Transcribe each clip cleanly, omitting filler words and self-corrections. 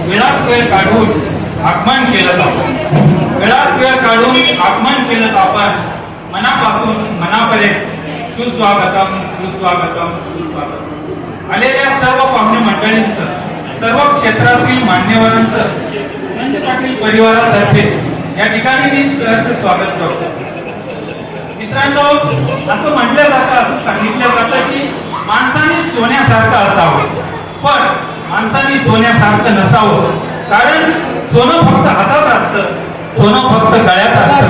वेळात वेळ काढून आगमन केलं आपण, वेळात वेळ काढून आगमन केलं आपण, मनापासून मनापर्यंत सुस्वागतम सुस्वागतम सुस्वागतम. आलेल्या सर्व पाहुणे मंडळींचं, सर्व क्षेत्रातील मान्यवरांचं पाटील परिवारातर्फे या ठिकाणी मी सहर्ष स्वागत करतो. मित्रांनो, असं म्हटलं जातं, असं सांगितलं जातं की माणसाने सोन्यासारखं असावं, पण माणसाने सोन्यासारखं नसावं. कारण सोनं फक्त हातात असतं, सोनं फक्त गळ्यात असतं,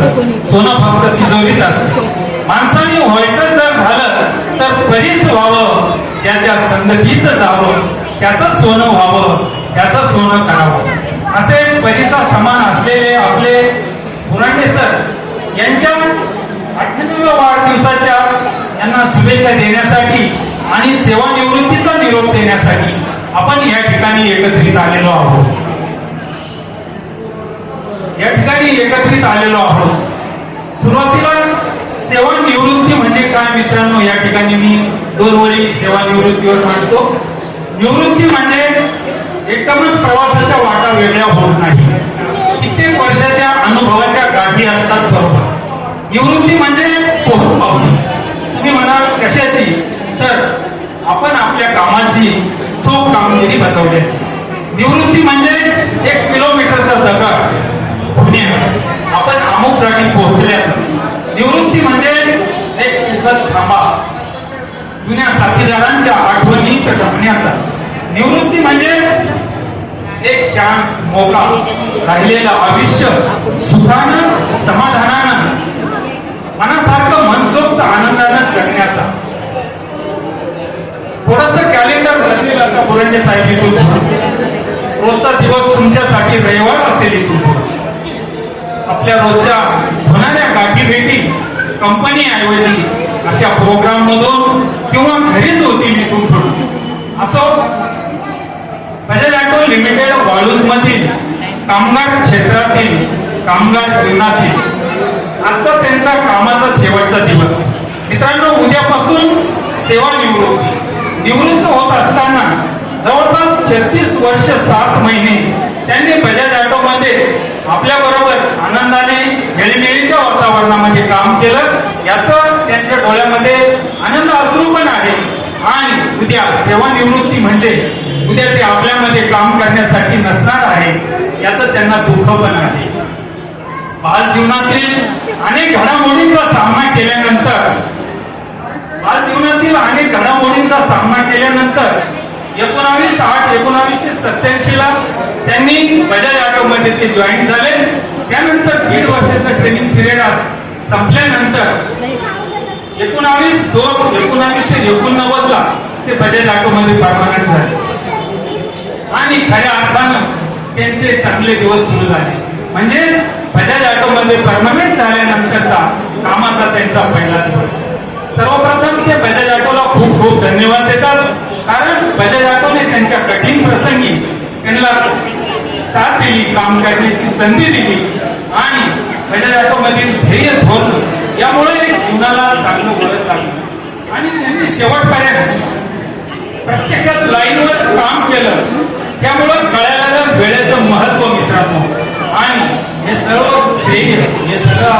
सोनं फक्त तिजोरीत असतं. माणसाने व्हायचं जर झालं तर परीच व्हावं, ज्याच्या संगतीत जावं, त्याचं सोनं व्हावं, त्याचं सोनं करावं. असे परीचा समान असलेले आपले बुरांडे सर यांच्या 98व्या वाढदिवसाच्या यांना शुभेच्छा देण्यासाठी आणि सेवानिवृत्तीचा निरोप देण्यासाठी आपण या ठिकाणी एकत्रित आलेलो आहोत. या ठिकाणी एकत्रित आलेलो आहोत. सुरुवातीला सेवानिवृत्ती म्हणजे काय मित्रांनो, या ठिकाणी मी 2 ओळी सेवानिवृत्तीवर मांडतो. निवृत्ती म्हणजे एकदमच प्रवासाच्या वाटा वेगळ्या होत नाही, कित्येक वर्षाच्या अनुभवाच्या गाठी असतात बरोबर. निवृत्ती म्हणजे पोहोच पावली. तुम्ही म्हणाल कशाची, तर आपण आपल्या कामाची चोख कामगिरी बसवण्याची. निवृत्ती म्हणजे 1 किलोमीटरचा दगड पुण्यात आपण अमुक जागी पोहोचल्याचं. निवृत्ती म्हणजे एक सुखद थांबा, जुन्या साथीदारांच्या आठवणीत जगण्याचा. निवृत्ती म्हणजे एक चान्स, मौका, राहिलेलं आयुष्य सुखानं, समाधानानं, मनासारखं मनसोक्त आनंदानं जगण्याचा. थोडस कॅलेंडर बदलेल आता बुरांडे साहेब इथून. रोजचा दिवस तुमच्यासाठी रविवार असेल इथून. आपल्या रोजच्या होणाऱ्या गाठी भेटी कंपनी ऐवजी अशा प्रोग्राम मधून किंवा घरीच होतील इथून पुढे. असो, बजाज ऑटो लिमिटेड वाळूज मधील कामगार क्षेत्रातील, कामगार जीवनातील आजचा त्यांचा कामाचा शेवटचा दिवस. मित्रांनो, उद्यापासून सेवानिवृत्ती. निवृत्त होत असताना जवळपास 36 वर्ष 7 महिने त्यांनी बजाज ऑटो मध्ये आपल्या बरोबर आनंदाने खेळीमेळीच्या वातावरणामध्ये काम केलं. याचं त्यांच्या डोळ्यामध्ये आनंद अश्रू पण आहे. आणि उद्या सेवानिवृत्ती म्हणजे उद्या ते आपल्यामध्ये काम करण्यासाठी नसणार आहे, याचं त्यांना दुःख पण आहे. बाल जीवनातील अनेक घडामोडींचा सामना केल्यानंतर, बाल जीवनातील अनेक घडामोडींचा सामना केल्यानंतर 19/8/1987 ला त्यांनी बजाज ऑटो मध्ये ते जॉईन झाले. त्यानंतर 1.5 वर्षाचा ट्रेनिंग पिरियड संपल्यानंतर 19/2/1989 ला ते बजाज ऑटो मध्ये परमनंट झाले आणि खऱ्या अर्थानं त्यांचे चांगले दिवस सुरू झाले. म्हणजे बजाज ऑटो मध्ये परमनंट झाल्यानंतरचा कामाचा त्यांचा पहिला दिवस. सर्वप्रथम ते बजाज ऑटोला खूप खूप धन्यवाद देतात, कारण बजाज ऑटोने त्यांच्या कठीण प्रसंगी त्यांना साथ दिली, काम करण्याची संधी दिली आणि बजाज ऑटो मधील ध्येय धोरण यामुळे जीवनाला चांगलं वळण लागलं आणि त्यांनी शेवटपर्यंत प्रत्यक्षात लाईनवर काम केलं. त्यामुळं कळायला वेळेचं महत्व मित्रांनो. आणि हे सर्व श्रेय, हे सगळं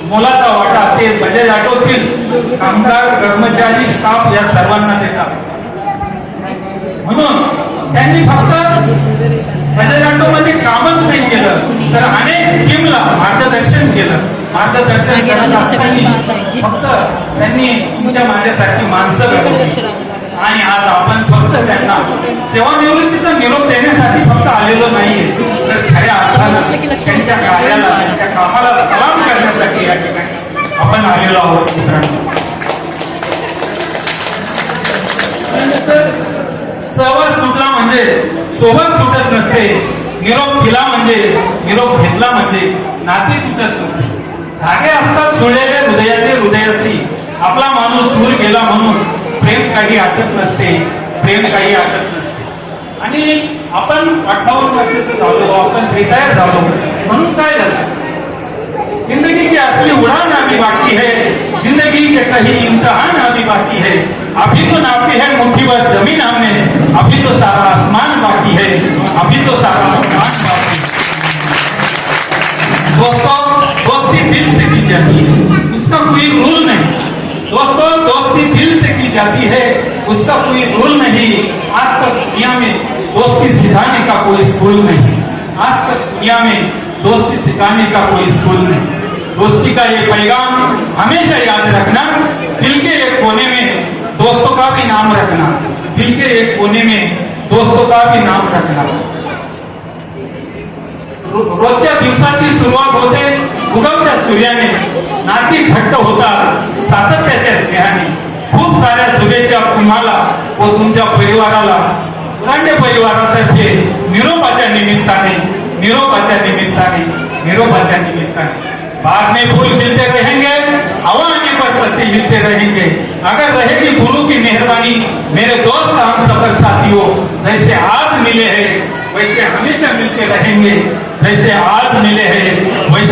मोलाचा वाटा ते बजाज ऑटोतील कामगार, कर्मचारी, स्टाफ या सर्वांना देतात. म्हणून त्यांनी फक्त बजाज ऑटो मध्ये कामच नाही केलं, तर अनेक टीमला मार्गदर्शन केलं. मार्गदर्शन करत असताना फक्त त्यांनी तुमच्या माझ्यासारखी माणसं घडवली. आणि आज आपण फक्त त्यांना सेवानिवृत्तीचा निरोप देण्यासाठी फक्त आलेलो नाहीये, तर खऱ्या अर्थानं त्यांच्या कार्याला, त्यांच्या कामाला सलाम करण्यासाठी या ठिकाणी आपण आलेलो आहोत मित्रांनो. सहवास सुटला म्हणजे सोबत सुटत नसते, निरोप दिला म्हणजे, निरोप घेतला म्हणजे नाती तुटत नसते. धागे असतात जुळलेले हृदयाचे हृदयाशी. आपला माणूस दूर गेला म्हणून प्रेम काही आटत नसते, प्रेम काही आटत नसते. आणि आपण 58 वर्षाचं झालो, आपण रिटायर झालो म्हणून काय झालं? जिंदगी की असली उड़ान अभी बाकी है, जिंदगी के कहीं इम्तिहान अभी बाकी है. अभी तो नापी है मुट्ठी भर जमीन हमने, अभी तो सारा आसमान बाकी है. अभी तो सारा ब्रह्मांड बाकी है। दोस्तों, दोस्ती दिल से की जाती है, उसका कोई रूल नहीं। दोस्तों, दोस्ती दिल से की जाती है, उसका कोई रूल नहीं। आज तक दुनिया में दोस्ती सिखाने का कोई स्कूल नहीं। आज तक दुनिया में दोस्ती सिखाने का कोई स्कूल नहीं। दोस्ती का ये पैगाम हमेशा याद रखना। दिल के एक कोने में दोस्तों का भी नाम रखना। दिल के एक कोने में दोस्तों का भी नाम रखना। रोजच्या दिवसाची सुरुवात होते उगवत्या सूर्याने, नाती घट्ट होतात सातत्याच्या स्नेहाने। खूप साऱ्या शुभेच्छा तुम्हाला व तुमच्या परिवाराला बुरांडे परिवारातर्फे निरोपाच्या निमित्ताने निरोपाच्या निमित्ताने निरोपाच्या निमित्ताने। बाद में फूल मिलते रहेंगे, हवा आने पर पत्ते मिलते रहेंगे। अगर रहेगी गुरु की मेहरबानी मेरे दोस्त हम सफर साथियों, जैसे आज मिले हैं वैसे हमेशा मिलते रहेंगे। जैसे आज मिले हैं वैसे